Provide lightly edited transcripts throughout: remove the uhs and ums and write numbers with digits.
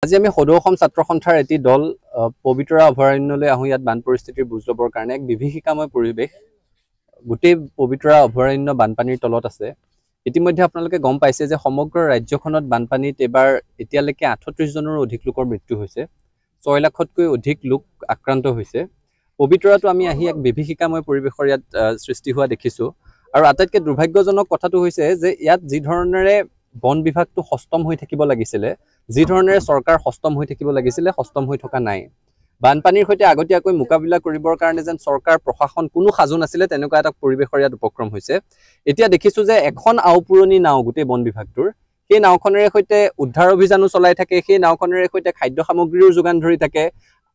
আজি আমি সদৌ অসম ছাত্ৰ সন্থাৰ এটি দল পবিতৰা অভয়াৰণ্যলৈ আহোঁ। ইয়াত বান পৰিস্থিতিৰ বুজ ল'বৰ কাৰণে এক বিভীষিকাময় পৰিৱেশ। গোটেই পবিতৰা অভয়াৰণ্য বানপানীৰ তলত আছে। ইতিমধ্যে আপোনালোকে গম পাইছে যে সমগ্ৰ ৰাজ্যখনত বানপানীত এবাৰ এতিয়ালৈকে ৩৮ জনৰো অধিক লোকৰ মৃত্যু হৈছে। ৬ লাখতকৈ অধিক লোক আক্ৰান্ত হৈছে। পবিতৰাটো আমি আহি এক বিভীষিকাময় পৰিৱেশৰ ইয়াত সৃষ্টি হোৱা দেখিছোঁ। আৰু আটাইতকৈ দুৰ্ভাগ্যজনক কথাটো হৈছে যে ইয়াত যি ধৰণেৰে বন বিভাগটো সষ্টম হৈ থাকিব লাগিছিলে, যি ধৰণেৰে চৰকাৰ সষ্টম হৈ থাকিব লাগিছিলে, সষ্টম হৈ থকা নাই। বানপানীৰ সৈতে আগতীয়াকৈ মোকাবিলা কৰিবৰ কাৰণে যেন চৰকাৰ প্ৰশাসন কোনো সাজু নাছিলে, তেনেকুৱা এটা পৰিৱেশৰ ইয়াত উপক্ৰম হৈছে। এতিয়া দেখিছোঁ যে এখন আওপুৰণি নাও গোটেই বন বিভাগটোৰ, সেই নাওখনেৰে সৈতে উদ্ধাৰ অভিযানো চলাই থাকে, সেই নাওখনেৰে সৈতে খাদ্য সামগ্ৰীৰো যোগান ধৰি থাকে।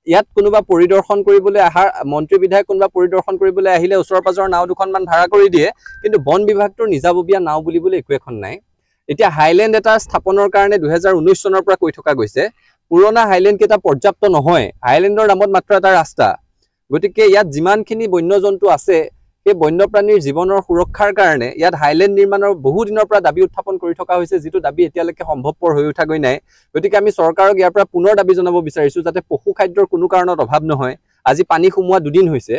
ইয়াত কোনোবা পৰিদৰ্শন কৰিবলৈ অহা মন্ত্ৰী বিধায়ক কোনোবা পৰিদৰ্শন কৰিবলৈ আহিলে ওচৰ পাজৰ নাও দুখনমান ভাড়া কৰি দিয়ে, কিন্তু বন বিভাগটোৰ নিজাববীয়া নাও বুলিবলৈ একো এখন নাই। এতিয়া হাইলেণ্ড এটা স্থাপনৰ কাৰণে 2019 চনৰ পৰা কৈ থকা গৈছে। পুৰণা হাইলেণ্ড কেইটা পৰ্যাপ্ত নহয়, হাইলেণ্ডৰ নামত মাত্ৰ এটা ৰাস্তা। গতিকে ইয়াত যিমানখিনি বন্যজন্তু আছে, সেই বন্যপ্ৰাণীৰ জীৱনৰ সুৰক্ষাৰ কাৰণে ইয়াত হাইলেণ্ড নিৰ্মাণৰ বহু দিনৰ পৰা দাবী উত্থাপন কৰি থকা হৈছে, যিটো দাবী এতিয়ালৈকে সম্ভৱপৰ হৈ উঠাগৈ নাই। গতিকে আমি চৰকাৰক ইয়াৰ পৰা পুনৰ দাবী জনাব বিচাৰিছোঁ যাতে পশু খাদ্যৰ কোনো কাৰণত অভাৱ নহয়। আজি পানী সোমোৱা 2 দিন হৈছে,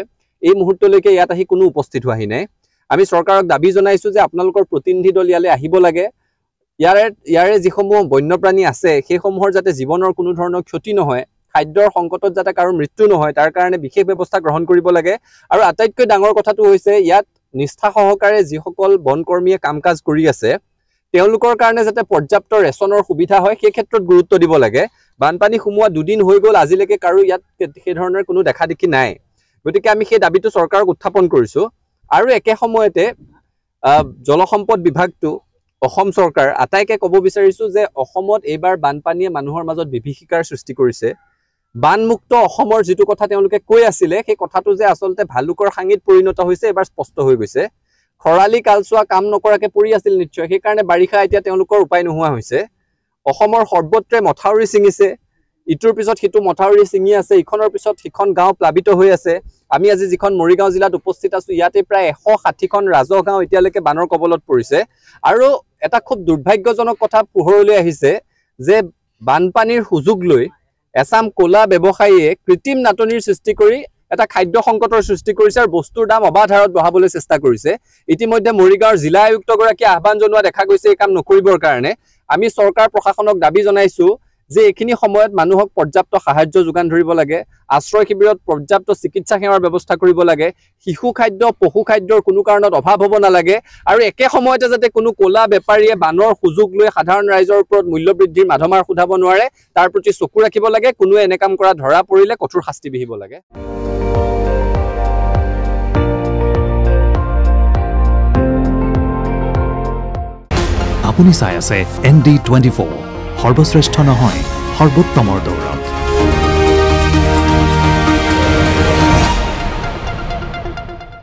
এই মুহূৰ্তলৈকে ইয়াত আহি কোনো উপস্থিত হোৱাহি নাই। আমি চৰকাৰক দাবী জনাইছোঁ যে আপোনালোকৰ প্ৰতিনিধি দল ইয়ালৈ আহিব লাগে। ইয়াৰে যিসমূহ বন্যপ্ৰাণী আছে সেইসমূহৰ যাতে জীৱনৰ কোনো ধৰণৰ ক্ষতি নহয়, খাদ্যৰ সংকটত যাতে কাৰো মৃত্যু নহয়, তাৰ কাৰণে বিশেষ ব্যৱস্থা গ্ৰহণ কৰিব লাগে। আৰু আটাইতকৈ ডাঙৰ কথাটো হৈছে ইয়াত নিষ্ঠা সহকাৰে যিসকল বনকৰ্মীয়ে কাম কাজ কৰি আছে, তেওঁলোকৰ কাৰণে যাতে পৰ্যাপ্ত ৰেচনৰ সুবিধা হয়, সেই ক্ষেত্ৰত গুৰুত্ব দিব লাগে। বানপানী সোমোৱা 2 দিন হৈ গ'ল, আজিলৈকে কাৰো ইয়াত সেই ধৰণৰ কোনো দেখা দেখি নাই। গতিকে আমি সেই দাবীটো চৰকাৰক উত্থাপন কৰিছোঁ। আৰু একে সময়তে জলসম্পদ বিভাগটো, অসম চৰকাৰ আটাইকে ক'ব বিচাৰিছোঁ যে অসমত এইবাৰ বানপানীয়ে মানুহৰ মাজত বিভীষিকাৰ সৃষ্টি কৰিছে। বানমুক্ত অসমৰ যিটো কথা তেওঁলোকে কৈ আছিলে, সেই কথাটো যে আচলতে ভালুকৰ সাঙিত পৰিণত হৈছে এবাৰ স্পষ্ট হৈ গৈছে। খৰালি কালচোৱা কাম নকৰাকে পৰি আছিল নিশ্চয়, সেইকাৰণে বাৰিষা এতিয়া তেওঁলোকৰ উপায় নোহোৱা হৈছে। অসমৰ সৰ্বত্ৰে মথাউৰি ছিঙিছে, ইটোৰ পিছত সিটো মথাউৰি ছিঙি আছে, ইখনৰ পিছত সিখন গাঁও প্লাবিত হৈ আছে। আমি আজি যিখন মৰিগাঁও জিলাত উপস্থিত আছোঁ, ইয়াতে প্ৰায় 160খন ৰাজহ গাঁও এতিয়ালৈকে বানৰ কবলত পৰিছে। আৰু এটা খুব দুৰ্ভাগ্যজনক কথা পোহৰলৈ আহিছে যে বানপানীৰ সুযোগ লৈ এছাম ক'লা ব্যৱসায়ীয়ে কৃত্ৰিম নাটনিৰ সৃষ্টি কৰি এটা খাদ্য সংকটৰ সৃষ্টি কৰিছে আৰু বস্তুৰ দাম অবাধ হাৰত বঢ়াবলৈ চেষ্টা কৰিছে। ইতিমধ্যে মৰিগাঁৱৰ জিলা আয়ুক্তগৰাকীয়ে আহ্বান জনোৱা দেখা গৈছে এই কাম নকৰিবৰ কাৰণে। আমি চৰকাৰ প্ৰশাসনক দাবী জনাইছোঁ যে এইখিনি সময়ত মানুহক পৰ্যাপ্ত সাহায্য যোগান ধৰিব লাগে, আশ্ৰয় শিবিৰত পৰ্যাপ্ত চিকিৎসা সেৱাৰ ব্যৱস্থা কৰিব লাগে, শিশু খাদ্য পশু খাদ্যৰ কোনো কাৰণত অভাৱ হ'ব নালাগে। আৰু একে সময়তে যাতে কোনো ক'লা বেপাৰীয়ে বানৰ সুযোগ লৈ সাধাৰণ ৰাইজৰ ওপৰত মূল্যবৃদ্ধিৰ মাধমাৰ সোধাব নোৱাৰে, তাৰ প্ৰতি চকু ৰাখিব লাগে। কোনোৱে এনে কাম কৰা ধৰা পৰিলে কঠোৰ শাস্তি বিহিব লাগে। আপুনি চাই আছে ND24, সৰ্বশ্ৰেষ্ঠ নহয় সৰ্বোত্তমৰ দৌৰ।